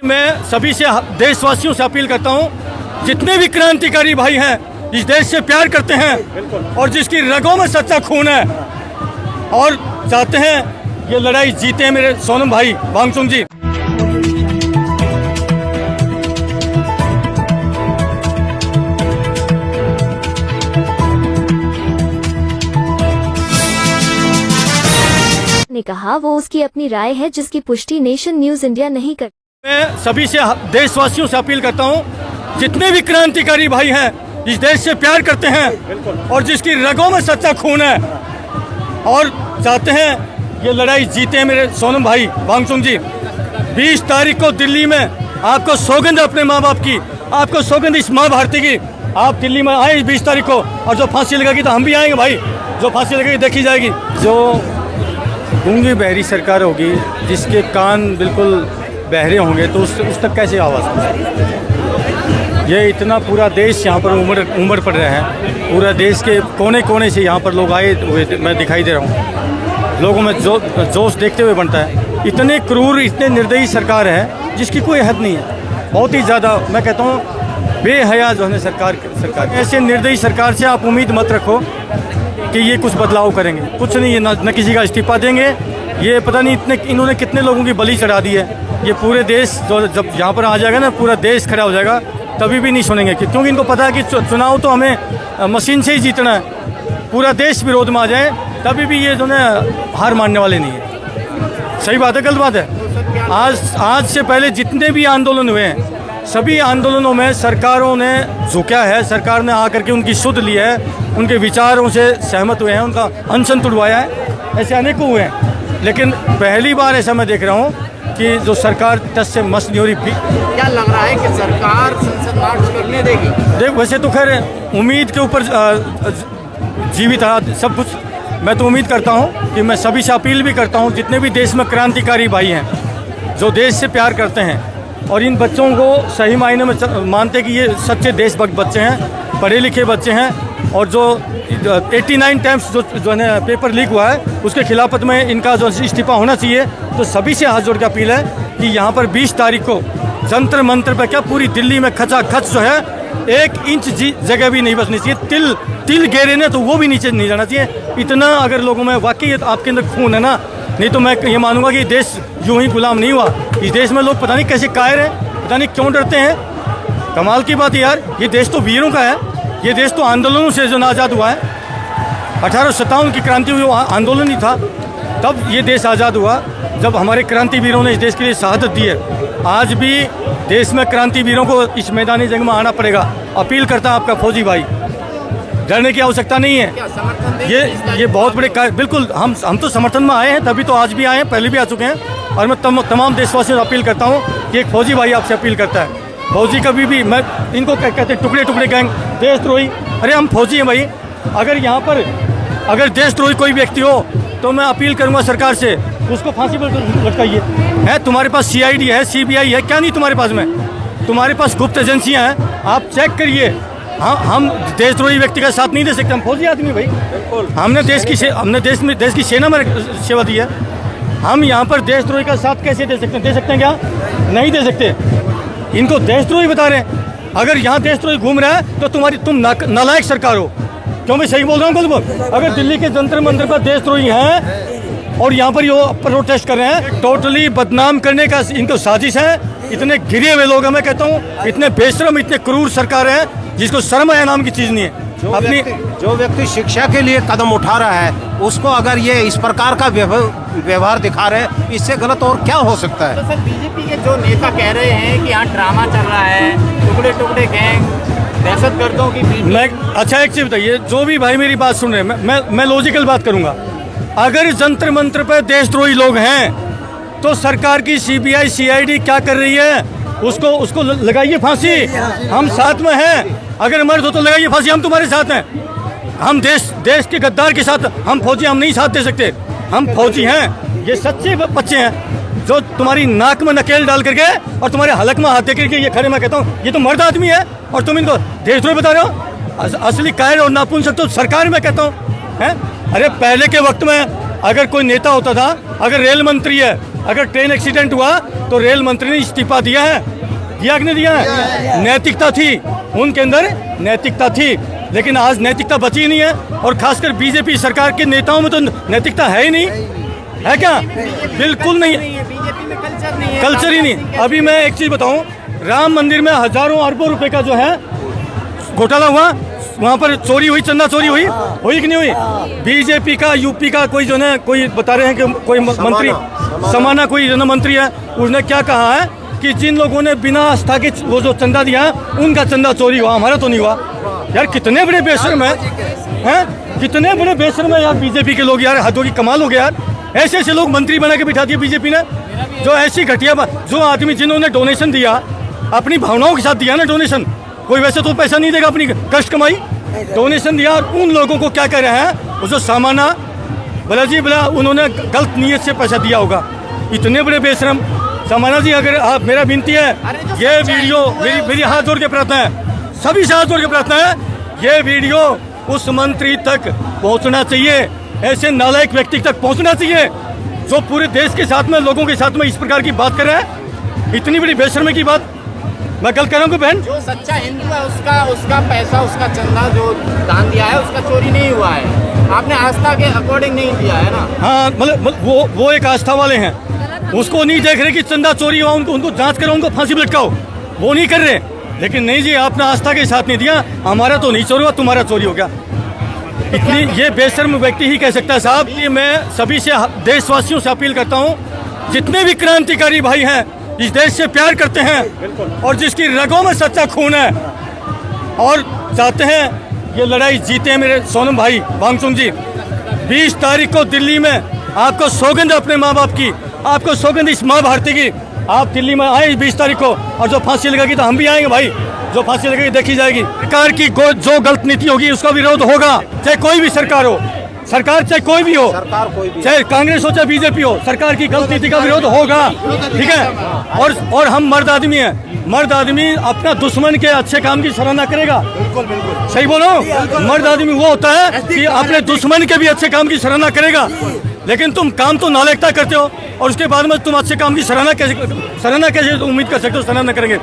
मैं सभी से देशवासियों से अपील करता हूं, जितने भी क्रांतिकारी भाई हैं, इस देश से प्यार करते हैं और जिसकी रगों में सच्चा खून है और चाहते हैं ये लड़ाई जीते मेरे सोनम भाई वांगचुक जी। ने कहा वो उसकी अपनी राय है जिसकी पुष्टि नेशन न्यूज इंडिया नहीं कर। मैं सभी से देशवासियों से अपील करता हूं, जितने भी क्रांतिकारी भाई हैं, इस देश से प्यार करते हैं और जिसकी रगों में सच्चा खून है और चाहते हैं ये लड़ाई जीते मेरे सोनम भाई वांगचुक जी। 20 तारीख को दिल्ली में आपको सौगंध अपने माँ बाप की, आपको सौगंध इस माँ भारती की। आप दिल्ली में आए 20 तारीख को, और जो फांसी लगेगी तो हम भी आएंगे भाई, जो फांसी लगेगी देखी जाएगी। जो गूंगी बहरी सरकार होगी, जिसके कान बिल्कुल बहरे होंगे, तो उस तक कैसे आवाज़ पहुंचेगी? ये इतना पूरा देश यहाँ पर उमड़ पड़ रहा है, पूरा देश के कोने कोने से यहाँ पर लोग आए हुए मैं दिखाई दे रहा हूँ। लोगों में जोश देखते हुए बनता है। इतने क्रूर, इतने निर्दयी सरकार है जिसकी कोई हद नहीं है। बहुत ही ज़्यादा मैं कहता हूँ बेहया जो है सरकार। ऐसे निर्दयी सरकार से आप उम्मीद मत रखो कि ये कुछ बदलाव करेंगे, कुछ नहीं। ये न किसी का इस्तीफा देंगे। ये पता नहीं इन्होंने कितने लोगों की बलि चढ़ा दी है। ये पूरे देश जब यहाँ पर आ जाएगा ना, पूरा देश खड़ा हो जाएगा, तभी भी नहीं सुनेंगे क्योंकि इनको पता है कि चुनाव तो हमें मशीन से ही जीतना है। पूरा देश विरोध में आ जाए तभी भी ये जो है हार मानने वाले नहीं है। सही बात है, गलत बात है? आज से पहले जितने भी आंदोलन हुए हैं, सभी आंदोलनों में सरकारों ने झुका है, सरकार ने आकर के उनकी सुध ली है, उनके विचारों से सहमत हुए हैं, उनका अनशन तुड़वाया है। ऐसे अनेकों हुए हैं, लेकिन पहली बार ऐसा मैं देख रहा हूँ कि जो सरकार टस से मस नहीं हो रही। क्या लग रहा है कि सरकार संसद मार्च करने देगी? देख, वैसे तो खैर उम्मीद के ऊपर जीवित है सब कुछ। मैं तो उम्मीद करता हूँ कि मैं सभी से अपील भी करता हूँ, जितने भी देश में क्रांतिकारी भाई हैं, जो देश से प्यार करते हैं और इन बच्चों को सही मायने में मानते कि ये सच्चे देशभक्त बच्चे हैं, पढ़े लिखे बच्चे हैं, और जो 89 टाइम्स जो है पेपर लीक हुआ है, उसके खिलाफत में इनका जो इस्तीफा होना चाहिए। तो सभी से हाथ जोड़ के अपील है कि यहाँ पर 20 तारीख को जंतर मंतर पर क्या पूरी दिल्ली में खचाखच जो है 1 इंच जगह भी नहीं बचनी चाहिए। तिल गिरे ने तो वो भी नीचे नहीं जाना चाहिए। इतना अगर लोगों में वाकई आपके अंदर खून है ना, नहीं तो मैं ये मानूंगा कि देश यूं ही गुलाम नहीं हुआ। इस देश में लोग पता नहीं कैसे कायर हैं, पता नहीं क्यों डरते हैं। कमाल की बात है यार, ये देश तो वीरों का है। ये देश तो आंदोलनों से जो आज़ाद हुआ है। 1857 की क्रांति हुई, आंदोलन ही था, तब ये देश आज़ाद हुआ, जब हमारे क्रांतिवीरों ने इस देश के लिए शहादत दी है। आज भी देश में क्रांतिवीरों को इस मैदानी जंग में आना पड़ेगा। अपील करता आपका फौजी भाई, डरने की आवश्यकता नहीं है। ये बहुत बड़े बिल्कुल हम तो समर्थन में आए हैं, तभी तो आज भी आए हैं, पहले भी आ चुके हैं। और मैं तमाम देशवासियों से अपील करता हूँ कि एक फौजी भाई आपसे अपील करता है। फौजी कभी भी, मैं इनको कहते हैं टुकड़े टुकड़े गैंग, देशद्रोही। अरे हम फौजी हैं भाई। अगर यहाँ पर अगर देशद्रोही कोई व्यक्ति हो तो मैं अपील करूँगा सरकार से, उसको फांसी पर लटकाइए। है तुम्हारे पास CID है, CBI है, क्या नहीं तुम्हारे पास में? तुम्हारे पास गुप्त एजेंसियाँ हैं, आप चेक करिए। हाँ, हम देशद्रोही व्यक्ति का साथ नहीं दे सकते। हम फौजी आदमी भाई, हमने देश की सेना में सेवा दी है। हम यहाँ पर देशद्रोही का साथ कैसे दे सकते हैं? दे सकते हैं क्या? नहीं दे सकते। इनको देशद्रोही बता रहे हैं। अगर यहाँ देशद्रोही घूम रहा है तो तुम नालायक सरकार हो। क्यों मैं सही बोल रहा हूँ? बिल्कुल। अगर दिल्ली के जंतर मंतर पर देशद्रोही हैं और यहाँ पर ये प्रोटेस्ट कर रहे हैं, टोटली बदनाम करने का इनको साजिश है। इतने गिरे हुए लोग हैं, मैं कहता हूँ, इतने बेशरम, इतने क्रूर सरकार है जिसको शर्म है नाम की चीज़ नहीं है। जो व्यक्ति शिक्षा के लिए कदम उठा रहा है, उसको अगर ये इस प्रकार का व्यवहार दिखा रहे हैं, इससे गलत और क्या हो सकता है? तो सर, बीजेपी के जो नेता कह रहे हैं कि यहाँ ड्रामा चल रहा है, टुकड़े टुकड़े गैंग, दहशतगर्दों की मैं अच्छा एक चीज़ बताइए, जो भी भाई मेरी बात सुन रहे हैं, मैं लॉजिकल बात करूँगा। अगर जंतर मंत्र पर देशद्रोही लोग हैं तो सरकार की CBI CID क्या कर रही है? उसको लगाइए फांसी। हम साथ में हैं। अगर मर्द हो तो लगाइए फांसी, हम तुम्हारे साथ हैं। हम देश के गद्दार के साथ हम फौजी, हम नहीं साथ दे सकते। हम फौजी हैं। ये सच्चे बच्चे हैं जो तुम्हारी नाक में नकेल डाल करके और तुम्हारे हलक में हाथ दे करके ये खड़े, मैं कहता हूँ ये तो मर्द आदमी है और तुम इनको देशद्रोही बता रहे हो। असली कायर और नापुंसक तो सरकार में कहता हूँ है। अरे पहले के वक्त में अगर कोई नेता होता था, अगर रेल मंत्री है अगर ट्रेन एक्सीडेंट हुआ तो रेल मंत्री ने इस्तीफा दिया है कि नहीं दिया है? नैतिकता थी उनके अंदर, नैतिकता थी, लेकिन आज नैतिकता बची नहीं है। और खासकर बीजेपी सरकार के नेताओं में तो नैतिकता है ही नहीं, है क्या? बिल्कुल नहीं, बीजेपी में कल्चर नहीं है, कल्चर ही नहीं। अभी मैं एक चीज़ बताऊं, राम मंदिर में हजारों अरबों रुपए का जो है घोटाला हुआ, वहाँ पर चोरी हुई, चंदा चोरी हुई कि नहीं हुई? बीजेपी का यूपी का कोई जो है कोई बता रहे हैं कि कोई मंत्री समाना कोई जन मंत्री है, उसने क्या कहा है कि जिन लोगों ने बिना आस्था के वो जो चंदा दिया है उनका चंदा चोरी हुआ, हमारा तो नहीं हुआ। यार कितने बड़े बेशर्म हैं, कितने बड़े बेशर्म है यार बीजेपी के लोग, यार हदों की कमाल हो गया यार। ऐसे ऐसे लोग मंत्री बना के बिठा दिए बीजेपी ने, जो ऐसी घटिया जो आदमी जिन्होंने डोनेशन दिया अपनी भावनाओं के साथ दिया ना डोनेशन, कोई वैसे तो पैसा नहीं देगा, अपनी कष्ट कमाई डोनेशन दिया, और उन लोगों को क्या कह रहे हैं, वो जो सामाना भला जी भला उन्होंने गलत नीयत से पैसा दिया होगा। इतने बड़े बेशरम सामाना जी, अगर आप, मेरा विनती है ये वीडियो मेरी हाथ जोड़ के प्रार्थना है, सभी से हाथ जोड़ के प्रार्थना है, ये वीडियो उस मंत्री तक पहुंचना चाहिए, ऐसे नालायक व्यक्ति तक पहुंचना चाहिए जो पूरे देश के साथ में, लोगों के साथ में इस प्रकार की बात कर रहा है। इतनी बड़ी बेशर्मी की बात मैं कल कह रहा हूँ बहन, जो सच्चा हिंदू है उसका पैसा, उसका चंदा जो दान दिया है उसका चोरी नहीं हुआ है, आपने आस्था के अकॉर्डिंग नहीं दिया है ना। हाँ मतलब वो एक आस्था वाले हैं, उसको नहीं देख रहे कि चंदा चोरी हुआ, उनको जांच करो, उनको फांसी लटकाओ, वो नहीं कर रहे। लेकिन नहीं जी, आपने आस्था के साथ नहीं दिया, हमारा तो नहीं चोरी हुआ, तुम्हारा चोरी हो गया। इतनी ये बेशर्म व्यक्ति ही कह सकता है साहब। ये मैं सभी से, देशवासियों से अपील करता हूँ, जितने भी क्रांतिकारी भाई हैं, इस देश से प्यार करते हैं और जिसकी रगों में सच्चा खून है और चाहते हैं ये लड़ाई जीते हैं मेरे सोनम भाई वांगचुक जी, 20 तारीख को दिल्ली में आपको सौगंध अपने माँ बाप की, आपको सौगंध इस माँ भारती की, आप दिल्ली में आए 20 तारीख को, और जो फांसी लगेगी तो हम भी आएंगे भाई, जो फांसी लगेगी देखी जाएगी। सरकार की जो गलत नीति होगी उसका विरोध होगा, चाहे कोई भी सरकार हो, सरकार चाहे कोई भी हो, चाहे कांग्रेस हो चाहे बीजेपी हो, सरकार की गलत नीति का विरोध होगा, ठीक है। और हम मर्द आदमी हैं, मर्द आदमी अपना दुश्मन के अच्छे काम की सराहना करेगा, सही बोलो, मर्द आदमी वो होता है कि अपने दुश्मन के भी अच्छे काम की सराहना करेगा। लेकिन तुम काम तो नालायकता करते हो और उसके बाद में तुम अच्छे काम की सराहना कैसे उम्मीद कर सकते हो, सराहना करेंगे।